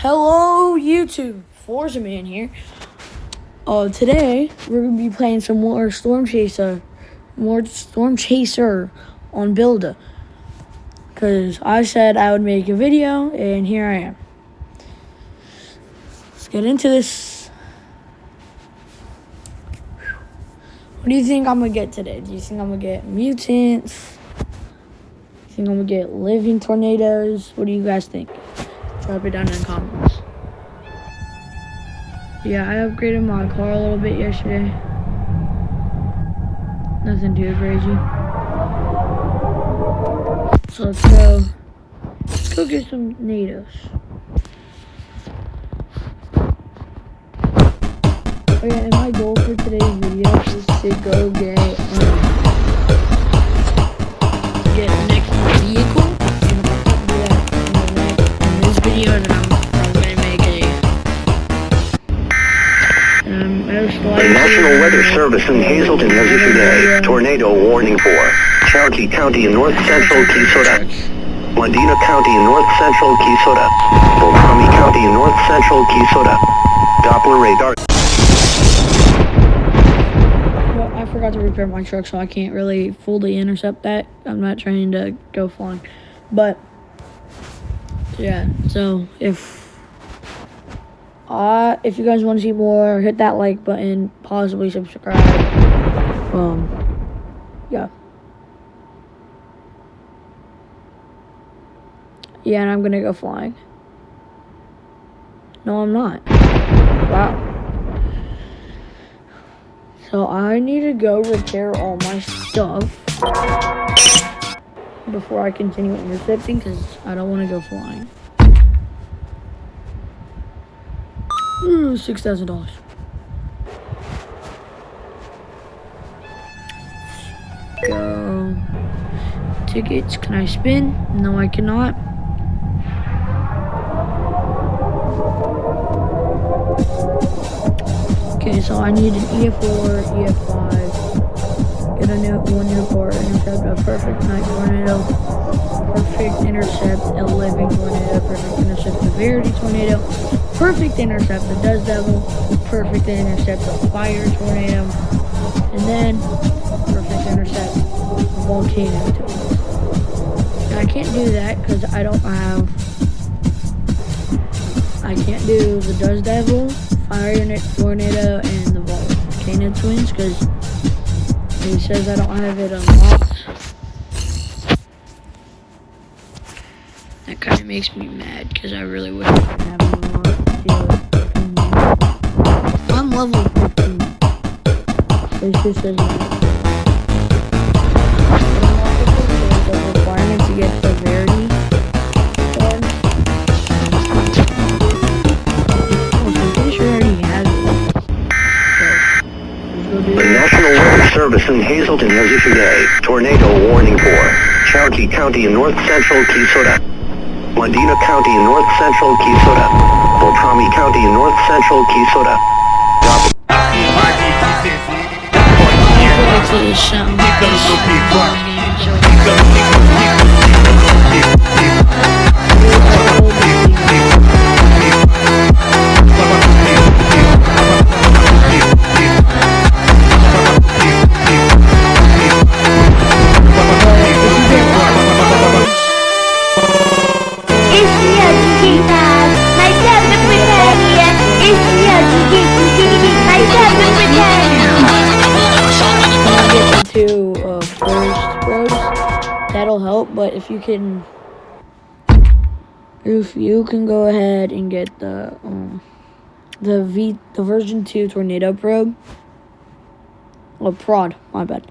Hello YouTube, Forza Man here. Today we're gonna be playing some more Storm Chaser on Builder. Cause I said I would make a video, and here I am. Let's get into this. What do you think I'm gonna get today? Do you think I'm gonna get mutants? Do you think I'm gonna get living tornadoes? What do you guys think? Drop it down in the comments. Yeah, I upgraded my car a little bit yesterday. Nothing too crazy. So let's go get some NATOs. Oh yeah, and my goal for today's video is to go get the next vehicle. And if I can't do that in this video, then I'm gonna make The National Weather Service in Hazleton has issued a tornado warning for Cherokee County in north central Keysota, Medina County in north central Keysota, Beltrami County in north central Keysota. Doppler radar. Well, I forgot to repair my truck, so I can't really fully intercept that. I'm not trying to go flying. But, yeah, so if you guys want to see more, hit that like button, possibly subscribe. Yeah. Yeah, and I'm gonna go flying. No, I'm not. Wow. So I need to go repair all my stuff before I continue intercepting, because I don't want to go flying. $6,000. Go. Tickets. Can I spin? No, I cannot. Okay, so I need an EF4, EF5. Get one new car, intercept a perfect night tornado, perfect intercept a living tornado, perfect intercept a Verity tornado, perfect intercept the Dust Devil, perfect intercept a fire tornado, and then perfect intercept a volcano tornado. And I can't do that because I can't do the Dust Devil, fire tornado, and the volcano twins because it says I don't have it unlocked. That kind of makes me mad because I really wish I could have it unlocked. I'm level 15. It just says the requirement to get the Verity card. I'm pretty sure I already have it. So, let's go do The it. National Weather Service in Hazleton has issued a tornado warning for Cherokee County in north central Keysota, Medina County in north central Keysota, Beltrami County in north central Keysota. That'll help, but if you can go ahead and get the version 2 tornado probe, prod, my bad.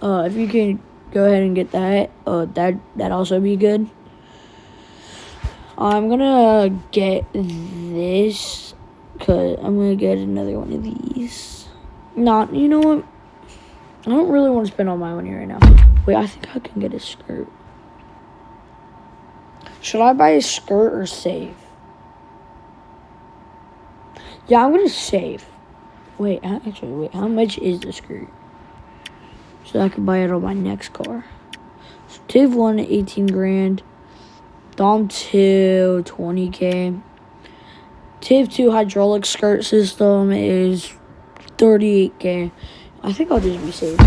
If you can go ahead and get that, that'd also be good. I'm gonna get this because I'm gonna get another one of these. You know what? I don't really want to spend all my money right now. Wait, I think I can get a skirt. Should I buy a skirt or save? Yeah, I'm gonna save. Wait, how much is the skirt? So I can buy it on my next car. So Tiv 1, 18 grand. Dom 2, 20K. TF2 hydraulic skirt system is $38K. I think I'll just be safe.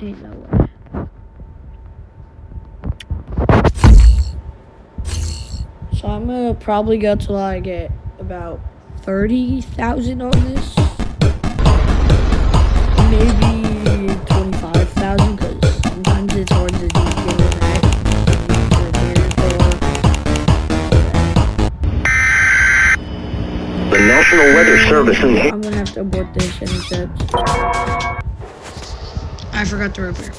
Ain't no way. So I'm gonna probably go till I get about 30,000 on this. Maybe 25,000, because sometimes it's hard to just get it back. The National Weather Service in I'm gonna have to abort this and set. I forgot to repair.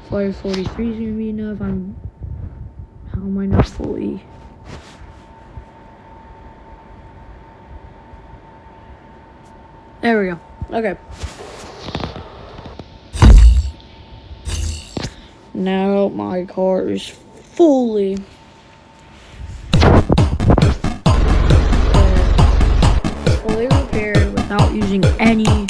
Fire 43 is gonna be enough. How am I not fully? There we go. Okay. Now my car is fully repaired without using any money.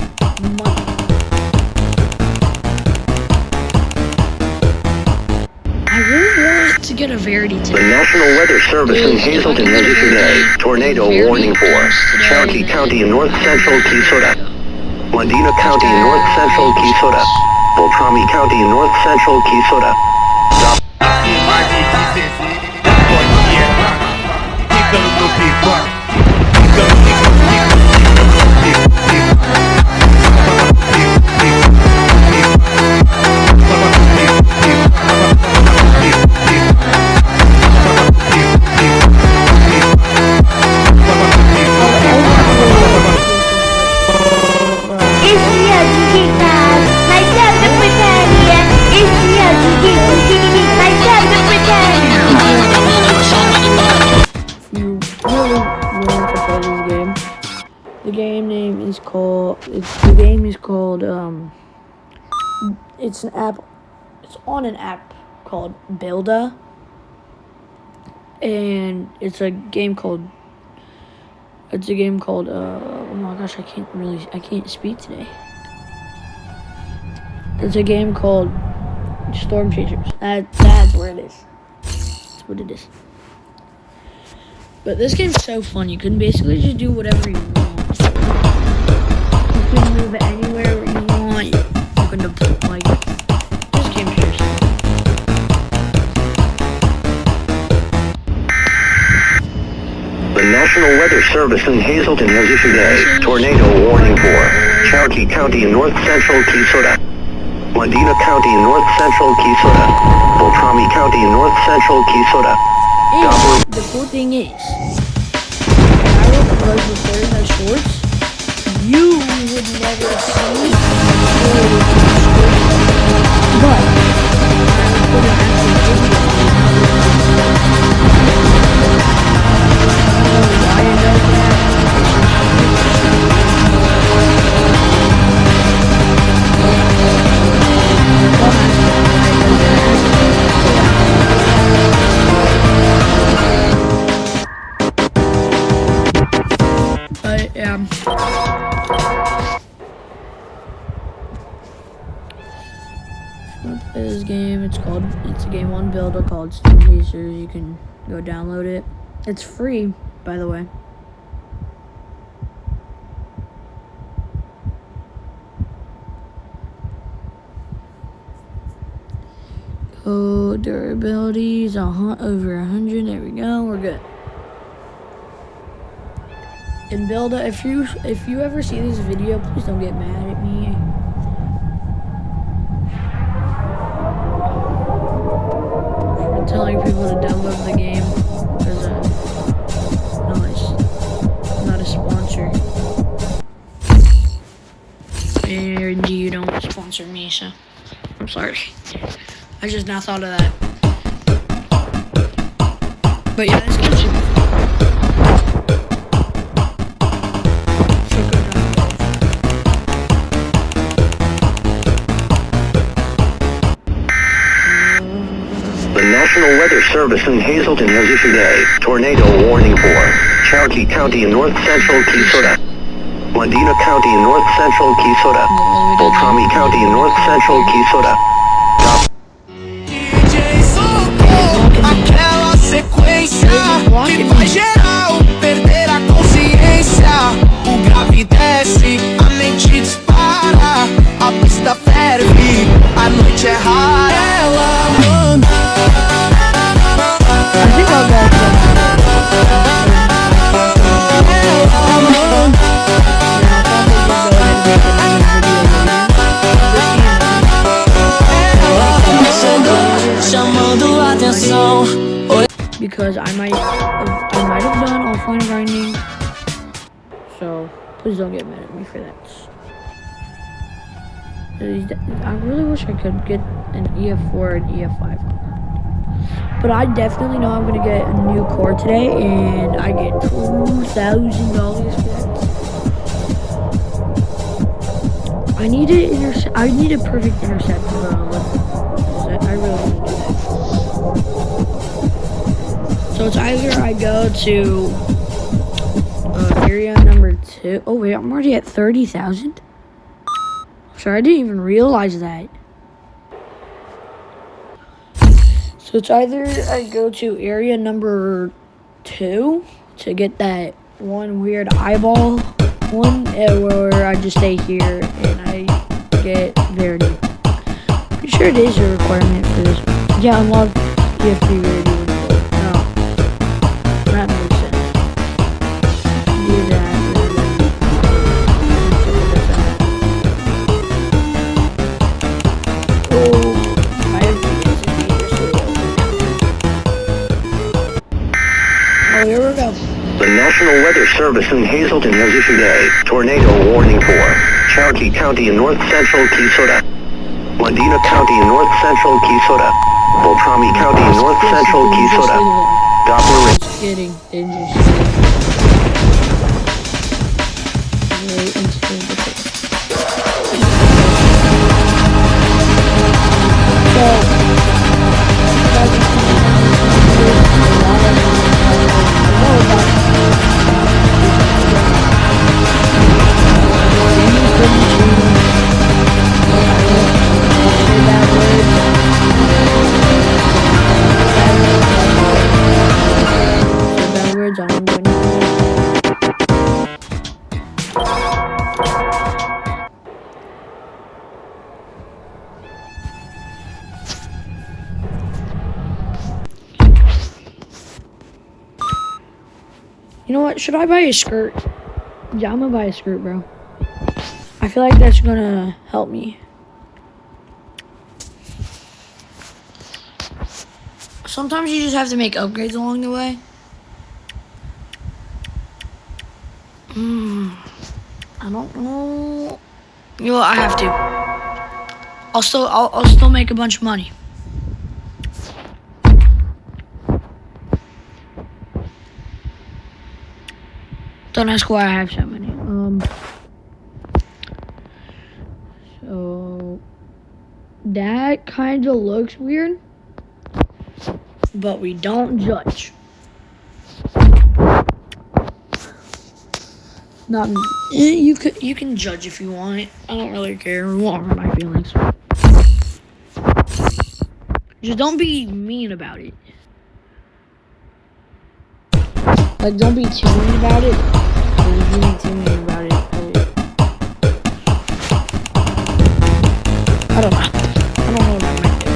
I really wanted to get a Verity today. The National Weather Service in Hazleton has issued a tornado warning for Cherokee County in north central Keysota, Medina County in north central Keysota, Beltrami County in north central Keysota. The game is called it's on an app called Builda, and it's a game called oh my gosh, I can't speak today. It's a game called Storm Chasers. That's where it is. That's what it is. But this game's so fun. You can basically just do whatever you want. You can move it anywhere where you want. You can deploy, like, this game's just The National Weather Service in Hazleton has issued a tornado warning for Cherokee County in north central Keysota, Medina County in north central Keysota, Beltrami County in north central Keysota. And the cool thing is, if I was wearing my shorts, you would never see but I'm going to actually give this game, it's a game on Builda called Storm Chasers. You can go download it. It's free, by the way. Oh, durability is over 100. There we go. We're good. In Builda, if you ever see this video, please don't get mad at me. For telling people to download the game, because no, not a sponsor. And you don't sponsor me, so I'm sorry. I just now thought of that. But yeah, this game's super fun. The National Weather Service in Hazleton has issued a tornado warning for Cherokee County in north central Keysota, Medina County in north central Quezada. Beltrami County in north central Quezada. DJ soltou aquela sequência que faz geral perder a consciência. O grave desce, a mente dispara, a pista ferve, a noite é rara. Ela manda. I think I'll go Chamando atenção. because I might have done offline grinding. So please don't get mad at me for that. I really wish I could get an EF4 and EF5. But I definitely know I'm gonna get a new core today, and I get $2,000 for that. I need a perfect intercept. I really want to do that. So it's either I go to area number 2. Oh wait, I'm already at 30,000. Sorry, I didn't even realize that. So it's either I go to area number 2 to get that one weird eyeball one, or I just stay here and I get Verity. Pretty sure it is a requirement for this one. Yeah, unlock EF3 Verity. No, that makes sense. Do that. Here we go. The National Weather Service in Hazleton has issued a tornado warning for Cherokee County in north central Quezada, Medina County in north central Quezada, Beltrami County in north central Quezada. Doppler Just kidding. They just very interesting. You know what? Should I buy a skirt? Yeah, I'm gonna buy a skirt, bro. I feel like that's gonna help me. Sometimes you just have to make upgrades along the way. I don't know. You know what? I have to. I'll still make a bunch of money. Don't ask why I have so many. So that kind of looks weird, but we don't judge. Not you can judge if you want. I don't really care. It won't hurt my feelings. Just don't be mean about it. Like, don't be too mean about it. If you be too mean about it, I don't know. I don't know what I might do.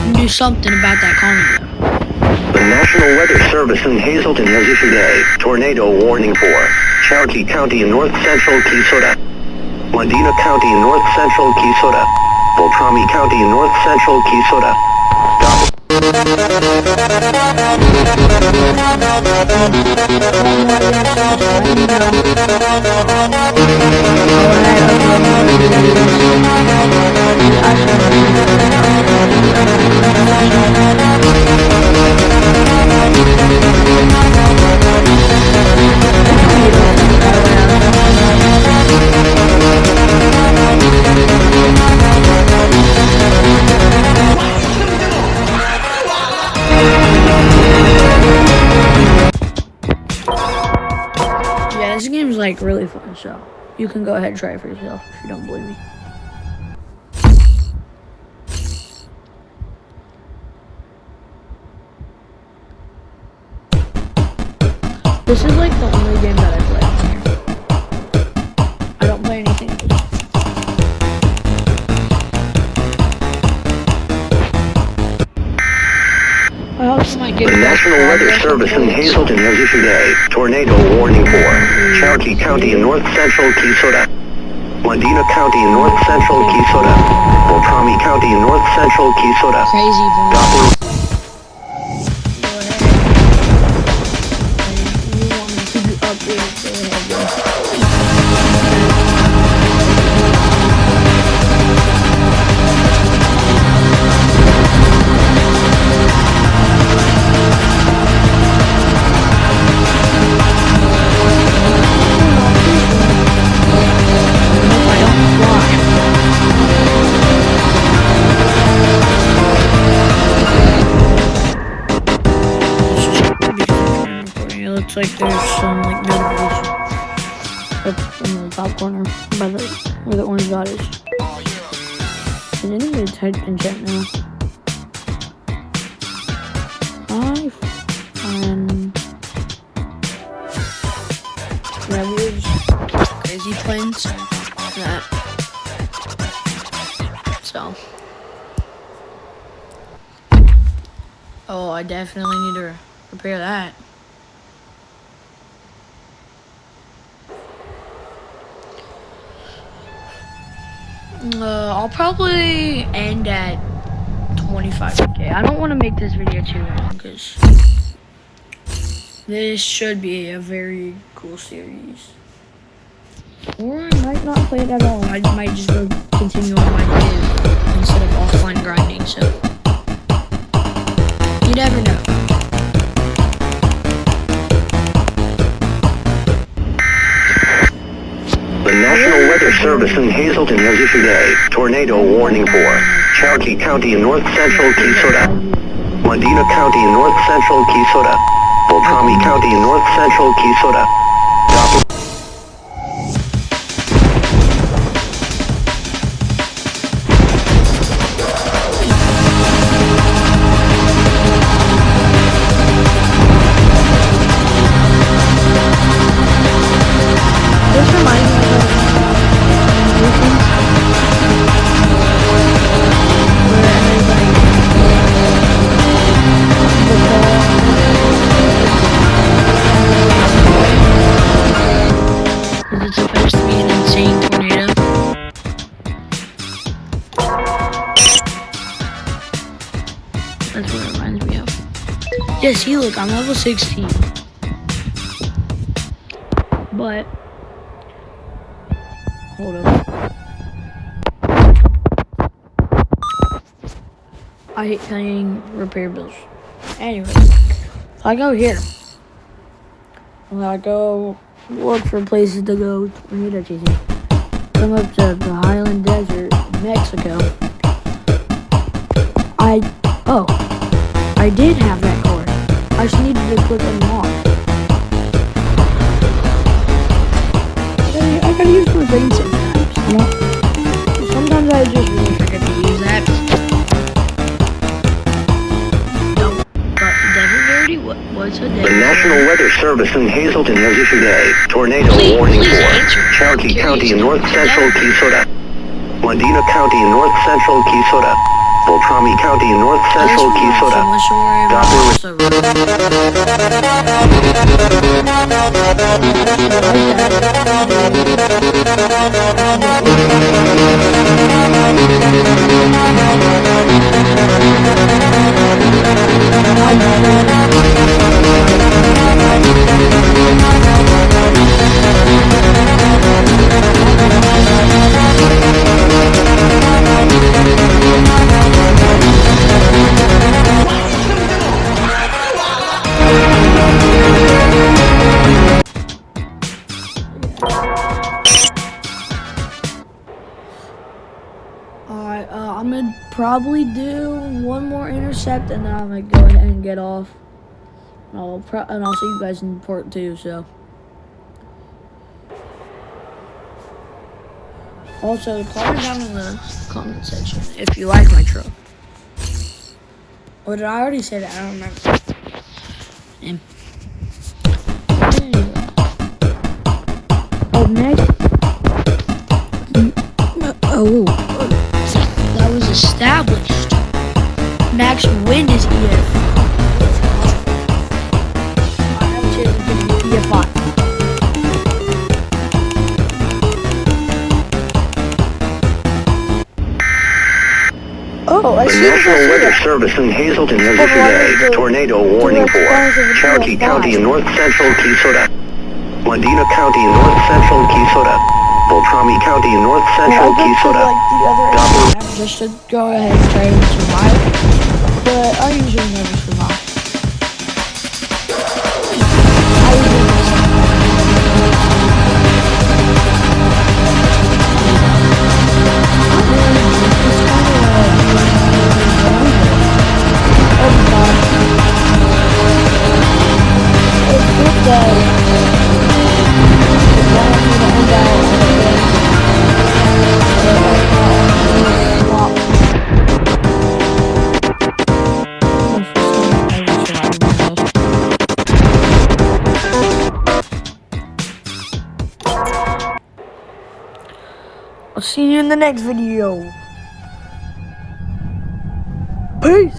You can do something about that comment. The National Weather Service in Hazleton has issued a tornado warning for Cherokee County in north central Quezada, Medina County in north central Quezada, Beltrami County in north central Quezada. Yeah, this game's like really fun. So you can go ahead and try it for yourself if you don't believe me. This is like the only game that I play on here. I don't play anything else. I also might get The National Weather Service in Hazleton has issued a tornado warning for Cherokee County in north central Keysota, Medina County in north central Keysota, Beltrami County in north central Keysota. Crazy boy. Doppler You want me to keep you updated? Go ahead, bro. It looks like there's some like notification up in the top corner by where the orange dot is. Is anybody typed in chat now? I find Rebels crazy planes that so. Oh, I definitely need to repair that. I'll probably end at 25k. I don't want to make this video too long because this should be a very cool series. Or I might not play it at all. I might just go continue on my live instead of offline grinding, so you never know. The National Weather Service in Hazleton has issued a tornado warning for Cherokee County in north central Keysota, Medina County in north central Keysota, Beltrami County in north central Keysota. Doppler This reminds me of is it supposed to be an insane tornado? That's what it reminds me of. Yeah, see, look, I'm level 16. But hold up. I hate paying repair bills. Anyways, I go here. When I go look for places to go tornado chasing. Come up to the Highland Desert, Mexico. I did have that card. I just needed to click unlock. I gotta use my brain sometimes, you know? Sometimes I just really forget to use that. No, but Desert Verity, what's a The Desert? National Weather Service in Hazleton has issued a tornado warning for Cherokee County in north central Keysota, Medina County in north central Keysota, Beltrami County in north central Keysota. Doppler Alright, I'm gonna probably do one more intercept and then I'm gonna go ahead and get off. And I'll see you guys in part 2, so. Also, comment down in the comment section if you like my truck. Or did I already say that? I don't remember. Damn. Oh, next. Oh, that was established. Max Wind is EF. I have to EF5. Oh, I The see National Weather Service in Hazleton has issued a tornado warning for Cherokee County in north central Keysota, Medina County in north central Keysota, Beltrami County in north central Keysota. Just to go ahead and try and survive, but I usually never survive. I'll see you in the next video. Peace.